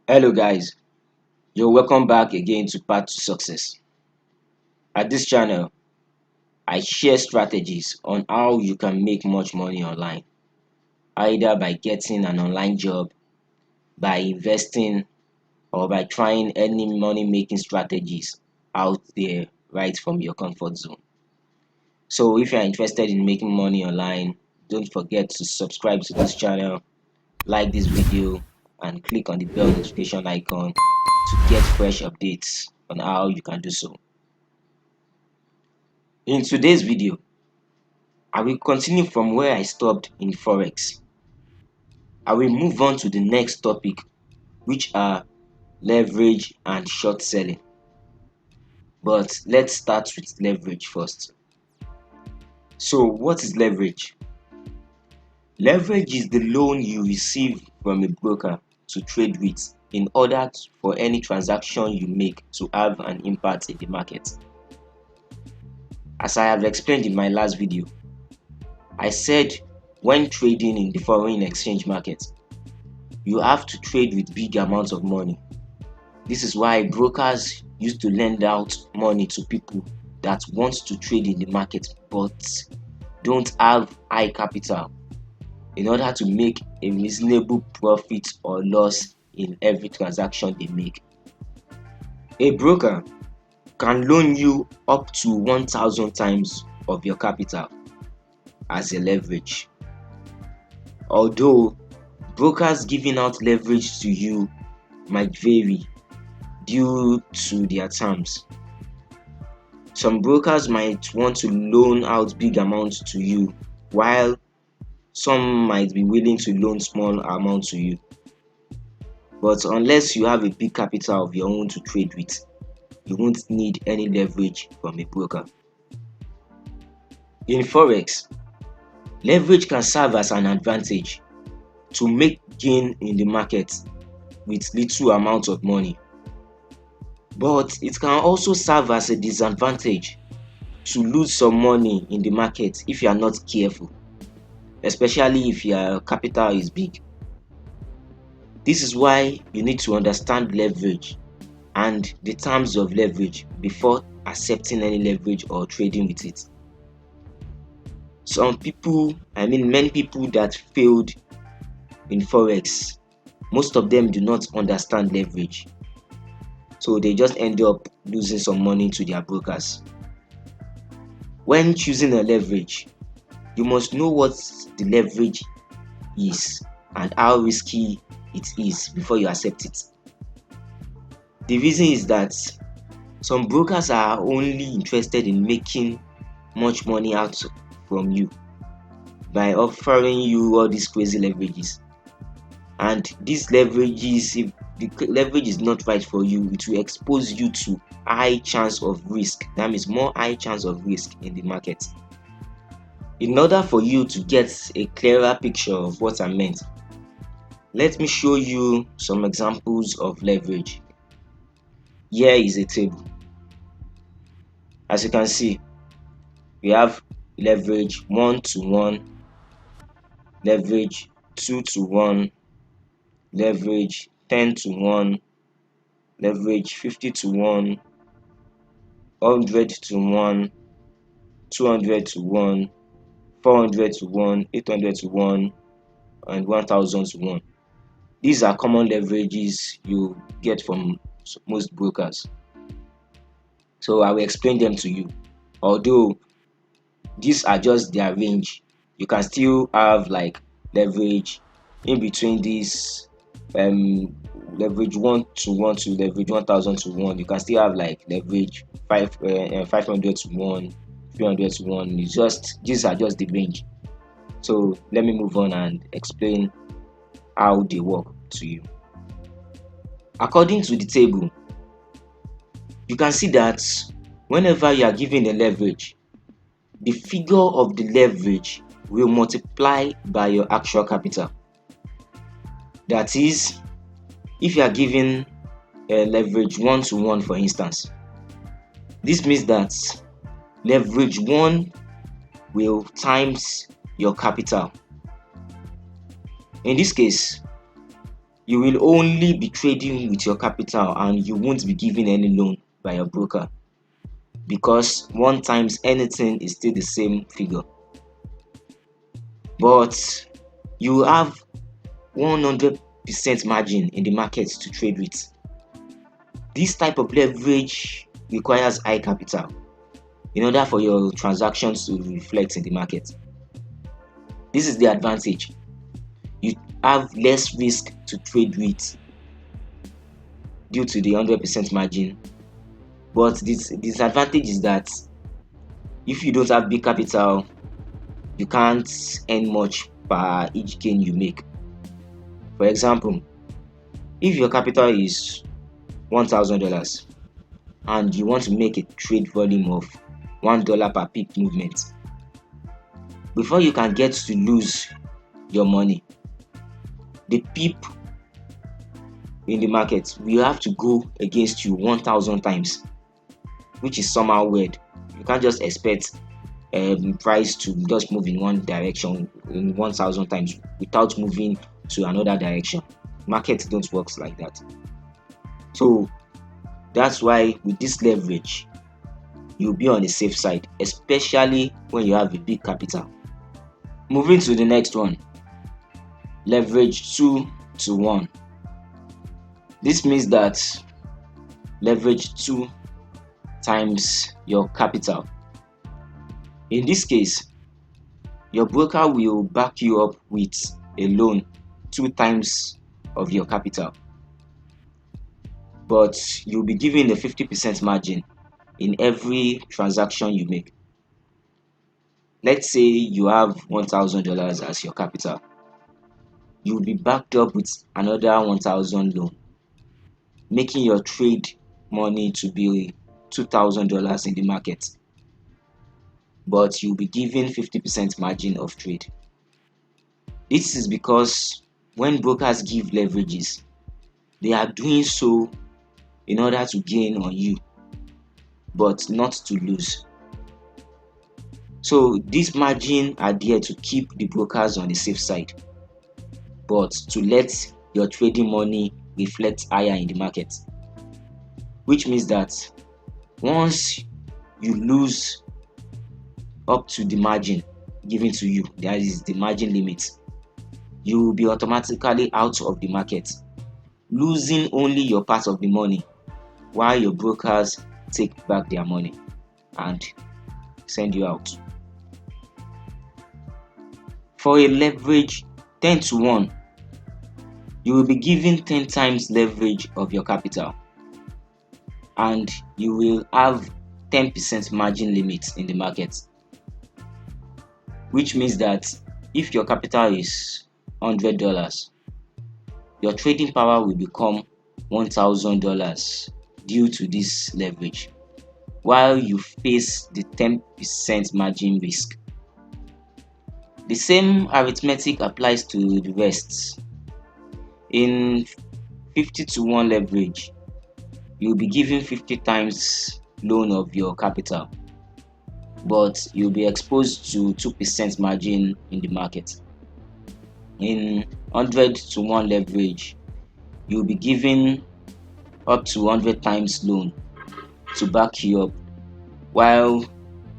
Hello guys, you're welcome back again to Path to Success. At this channel, I share strategies on how you can make much money online, either by getting an online job, by investing, or by trying any money making strategies out there right from your comfort zone. So if you're interested in making money online, don't forget to subscribe to this channel, like this video, and click on the bell notification icon to get fresh updates on how you can do so. In today's video, I will continue from where I stopped in Forex. I will move on to the next topic, which are leverage and short selling. But let's start with leverage first. So, what is leverage? Leverage is the loan you receive from a broker to trade with in order for any transaction you make to have an impact in the market. As I have explained in my last video, I said when trading in the foreign exchange market, you have to trade with big amounts of money. This is why brokers used to lend out money to people that want to trade in the market but don't have high capital in order to make a reasonable profit or loss in every transaction they make. A broker can loan you up to 1,000 times of your capital as a leverage. Although brokers giving out leverage to you might vary due to their terms. Some brokers might want to loan out big amounts to you, while some might be willing to loan small amounts to you. But unless you have a big capital of your own to trade with, you won't need any leverage from a broker. In Forex, leverage can serve as an advantage to make gain in the market with little amount of money. But it can also serve as a disadvantage to lose some money in the market if you are not careful, especially if your capital is big. This is why you need to understand leverage and the terms of leverage before accepting any leverage or trading with it. Many people that failed in Forex, most of them do not understand leverage. So they just end up losing some money to their brokers. When choosing a leverage, you must know what the leverage is and how risky it is before you accept it. The reason is that some brokers are only interested in making much money out from you by offering you all these crazy leverages. And these leverages, if the leverage is not right for you, it will expose you to high chance of risk. That means more high chance of risk in the market. In order for you to get a clearer picture of what I meant, let me show you some examples of leverage. Here is a table. As you can see, we have leverage 1 to 1, leverage 2 to 1, leverage 10 to 1, leverage 50 to 1, 100 to 1, 200 to 1, 400 to 1, 800 to 1, and 1000 to 1. These are common leverages you get from most brokers. So I will explain them to you. Although these are just their range, you can still have like leverage in between these leverage 1 to 1 to leverage 1000 to 1. You can still have like leverage 500 to 1, 300 to 1. These are just the range. So let me move on and explain how they work to you. According to the table, you can see that whenever you are given a leverage, the figure of the leverage will multiply by your actual capital. That is, if you are given a leverage 1 to 1, for instance, this means that leverage 1 will times your capital. In this case, You will only be trading with your capital and you won't be given any loan by your broker, because one times anything is still the same figure. But you have 100% margin in the market to trade with. This type of leverage requires high capital in order for your transactions to reflect in the market. This is the advantage. You have less risk to trade with due to the 100% margin. But this disadvantage is that if you don't have big capital, you can't earn much per each gain you make. For example, if your capital is $1,000 and you want to make a trade volume of $1 per pip movement, before you can get to lose your money, the pip in the market will have to go against you 1,000 times, which is somehow weird. You can't just expect price to just move in one direction in 1,000 times without moving to another direction. Markets don't work like that. So that's why with this leverage, you'll be on the safe side, especially when you have a big capital. Moving to the next one, leverage 2 to 1. This means that leverage 2 times your capital. In this case, your broker will back you up with a loan 2 times of your capital, but you'll be given a 50% margin in every transaction you make. Let's say you have $1,000 as your capital. You'll be backed up with another 1,000 loan, making your trade money to be $2,000 in the market, but you'll be given 50% margin of trade. This is because when brokers give leverages, they are doing so in order to gain on you, but not to lose. So this margin are there to keep the brokers on the safe side, but to let your trading money reflect higher in the market. Which means that once you lose up to the margin given to you, that is the margin limit, you will be automatically out of the market, losing only your part of the money, while your brokers take back their money and send you out. For a leverage 10 to 1, you will be given 10 times leverage of your capital, and you will have 10% margin limit in the market. Which means that if your capital is $100, your trading power will become $1,000 due to this leverage, while you face the 10% margin risk. The same arithmetic applies to the rest. In 50 to 1 leverage, you'll be given 50 times loan of your capital, but you'll be exposed to 2% margin in the market. In 100 to 1 leverage, you'll be given up to 100 times loan to back you up, while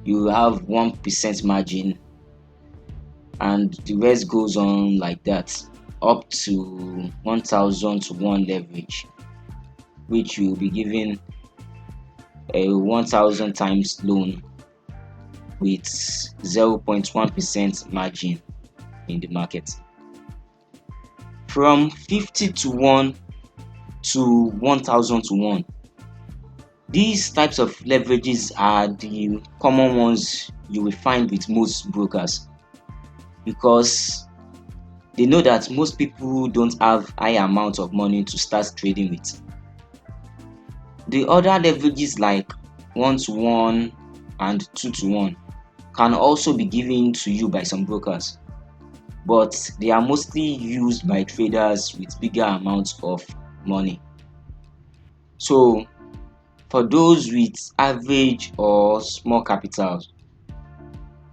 you have 1% margin, and the rest goes on like that up to 1,000 to 1 leverage, which will be given a 1,000 times loan with 0.1% margin in the market. From 50 to 1 to 1,000 to 1, these types of leverages are the common ones you will find with most brokers, because they know that most people don't have high amounts of money to start trading with. The other leverages like 1 to 1 and 2 to 1 can also be given to you by some brokers, but they are mostly used by traders with bigger amounts of money. So for those with average or small capital,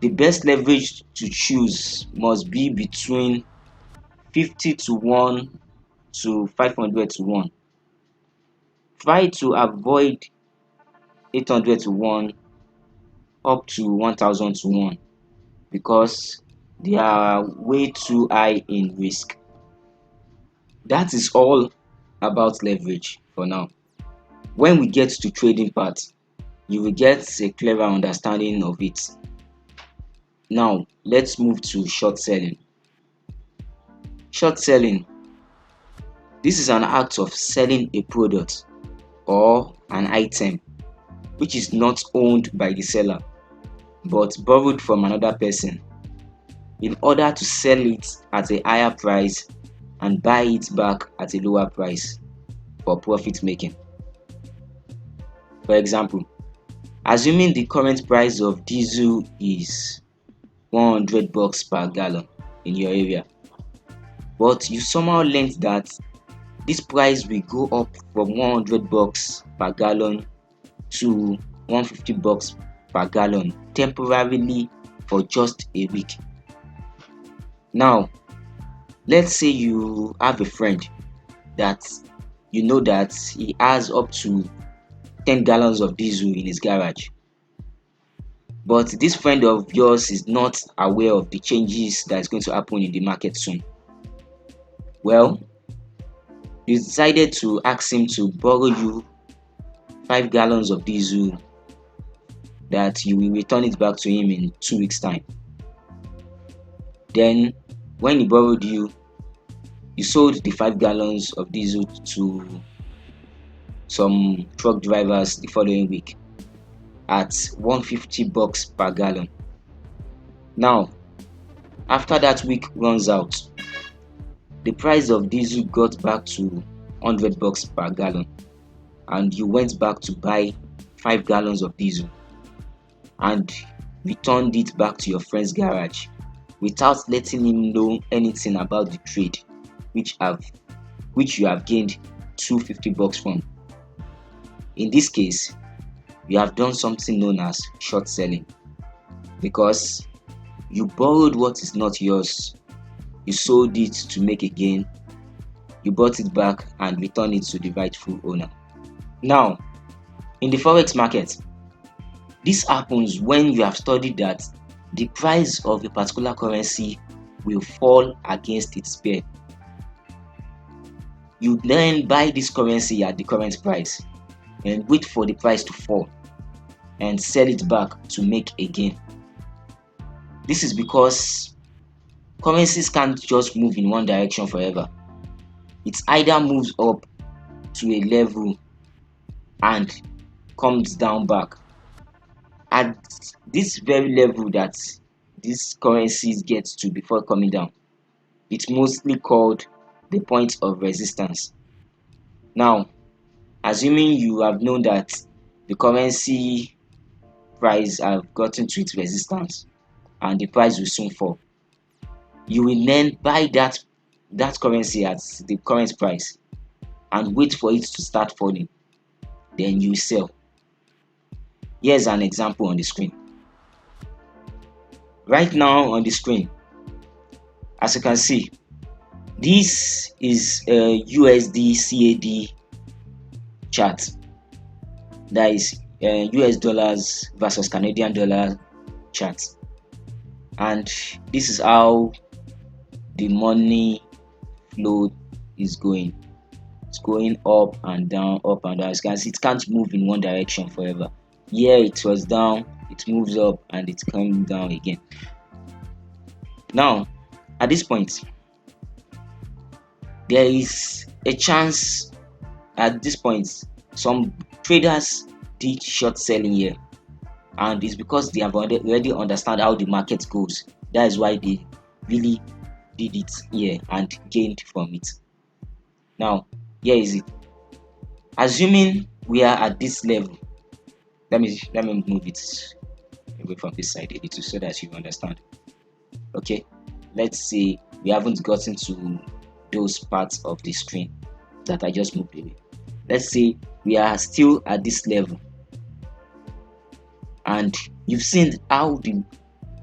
the best leverage to choose must be between 50 to 1 to 500 to 1. Try to avoid 800 to 1 up to 1000 to 1 because they are way too high in risk. That is all about leverage for now. When we get to trading part, you will get a clearer understanding of it. Now, let's move to short selling. Short selling. This is an act of selling a product or an item which is not owned by the seller but borrowed from another person in order to sell it at a higher price and buy it back at a lower price for profit making. For example, assuming the current price of diesel is $100 per gallon in your area, but you somehow learned that this price will go up from $100 per gallon to $150 per gallon temporarily for just a week. Now, let's say you have a friend that you know that he has up to 10 gallons of diesel in his garage, but this friend of yours is not aware of the changes that is going to happen in the market soon. Well, you decided to ask him to borrow you 5 gallons of diesel that you will return it back to him in 2 weeks time. Then when he borrowed you, you sold the 5 gallons of diesel to some truck drivers the following week at $150 per gallon. Now, after that week runs out, the price of diesel got back to $100 per gallon and you went back to buy 5 gallons of diesel and returned it back to your friend's garage without letting him know anything about the trade which you have gained $250 from. In this case, you have done something known as short selling because you borrowed what is not yours, you sold it to make a gain, you bought it back and returned it to the rightful owner. Now, in the Forex market, this happens when you have studied that the price of a particular currency will fall against its pair. You then buy this currency at the current price and wait for the price to fall and sell it back to make a gain. This is because currencies can't just move in one direction forever. It either moves up to a level and comes down back. At this very level that these currencies get to before coming down, it's mostly called the point of resistance. Now, assuming you have known that the currency price have gotten to its resistance and the price will soon fall, you will then buy that currency at the current price and wait for it to start falling. Then you sell. Here's an example on the screen. Right now on the screen, as you can see, this is a USD CAD chart. That is US dollars versus Canadian dollar chart. And this is how the money flow is going. It's going up and down, up and down. As you can see, it can't move in one direction forever. Here it was down, it moves up and it's coming down again. Now, at this point, there is a chance at this point some traders did short selling here, and it's because they have already understand how the market goes. That is why they really did it here and gained from it. Now, here is it. Assuming we are at this level, let me move it away from this side a little so that you understand. Okay, let's say we haven't gotten to those parts of the screen that I just moved away. Let's say we are still at this level and you've seen how the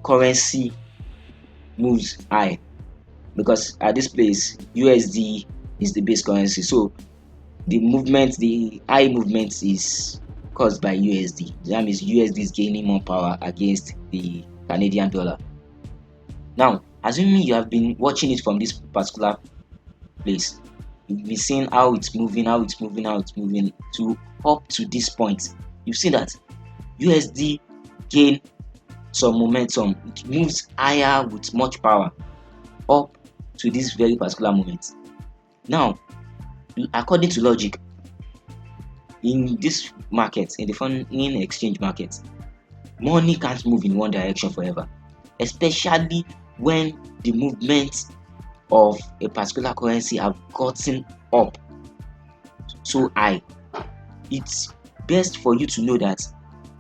currency moves high, because at this place USD is the base currency. So the high movement is caused by USD. That means USD is gaining more power against the Canadian dollar. Now, assuming you have been watching it from this particular place, you've been seeing how it's moving to up to this point. You've seen that USD gain some momentum. It moves higher with much power up to this very particular moment. Now, according to logic, in this market, in the foreign exchange market, money can't move in one direction forever, especially when the movement of a particular currency have gotten up so high. It's best for you to know that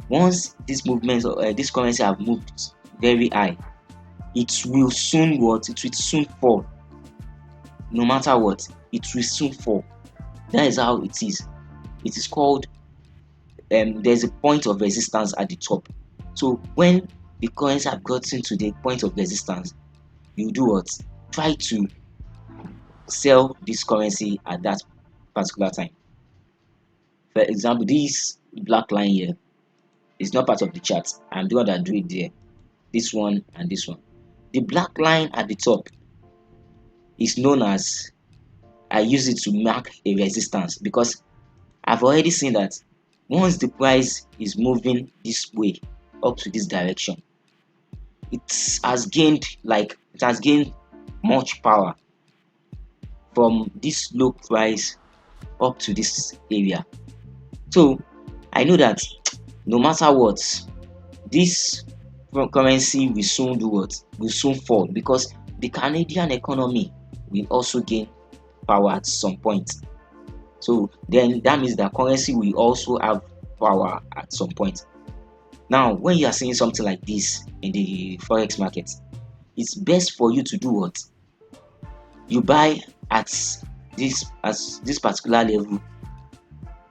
once this movement or this currency have moved very high, it will soon fall. No matter what, it will soon fall. That is how it is. It is called there's a point of resistance at the top. So when the currency have gotten to the point of resistance, you do what? Try to sell this currency at that particular time. For example, this black line here is not part of the chart. I'm the one that do it there. This one and this one. The black line at the top is known as, I use it to mark a resistance, because I've already seen that once the price is moving this way up to this direction, it has gained much power from this low price up to this area. So I know that no matter what, this currency will soon do what? Will soon fall, because the Canadian economy will also gain power at some point. So then that means that currency will also have power at some point. Now, when you are seeing something like this in the forex market, it's best for you to do what? You buy at this particular level,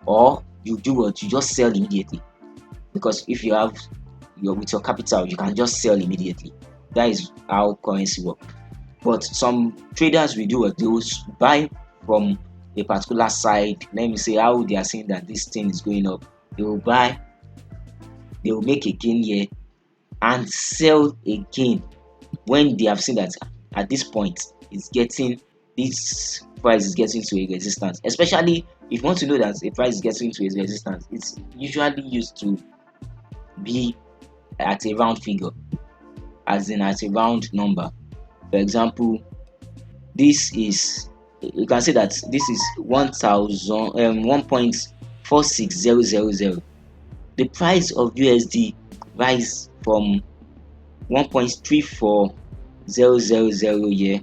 or you do what? You just sell immediately. Because if you have with your capital, you can just sell immediately. That is how currency works. But some traders will do what? They will buy from a particular side. Let me say how they are saying that this thing is going up. They will buy, they will make a gain here and sell again when they have seen that at this point this price is getting to a resistance. Especially if you want to know that a price is getting to a resistance, it's usually used to be at a round figure, as in at a round number. For example, this is, you can say that this is 1.46000. The price of USD rise from 1.34000 here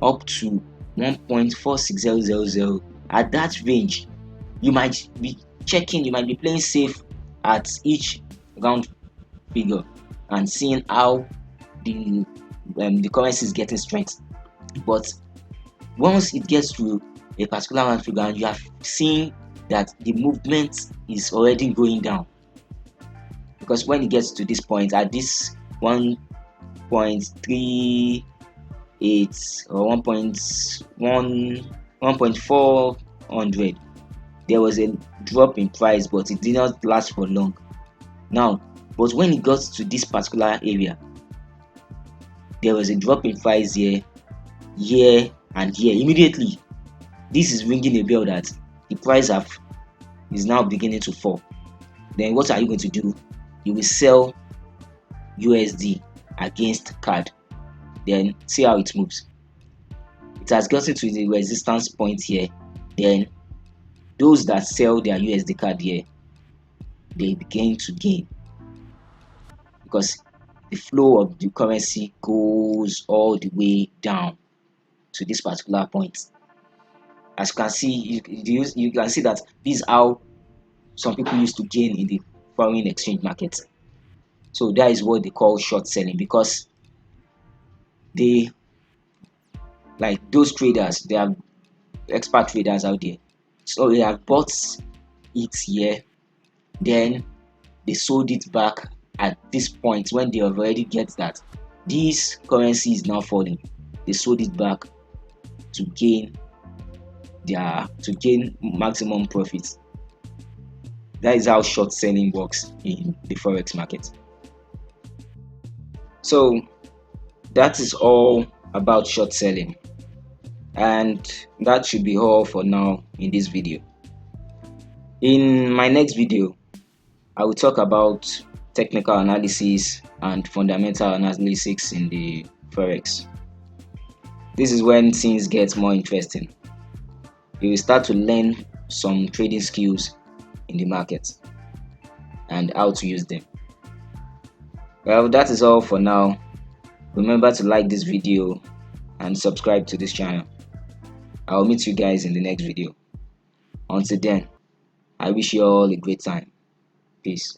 up to 1.46000. At that range, you might be playing safe at each round figure and seeing how the currency is getting strength. But once it gets to a particular round figure and you are seeing that the movement is already going down, because when it gets to this point, at this 1.38 or 1.400, there was a drop in price, but it did not last for long. Now, but when it got to this particular area, there was a drop in price here and here. Immediately, this is ringing a bell that the price is now beginning to fall. Then what are you going to do? You will sell USD against CAD. Then see how it moves. It has gotten to the resistance point here. Then those that sell their USD CAD here, they begin to gain, because the flow of the currency goes all the way down to this particular point. As you can see, you can see that this is how some people used to gain in the foreign exchange market. So that is what they call short selling, because they, like those traders, they are expert traders out there. So they have bought it here, then they sold it back at this point when they have already get that this currency is now falling. They sold it back to gain to gain maximum profits. That is how short selling works in the forex market. So that is all about short selling, and that should be all for now in this video. In my next video, I will talk about technical analysis and fundamental analysis in the forex. This is when things get more interesting. You will start to learn some trading skills in the market and how to use them. Well, that is all for now. Remember to like this video and subscribe to this channel. I will meet you guys in the next video. Until then, I wish you all a great time. Peace.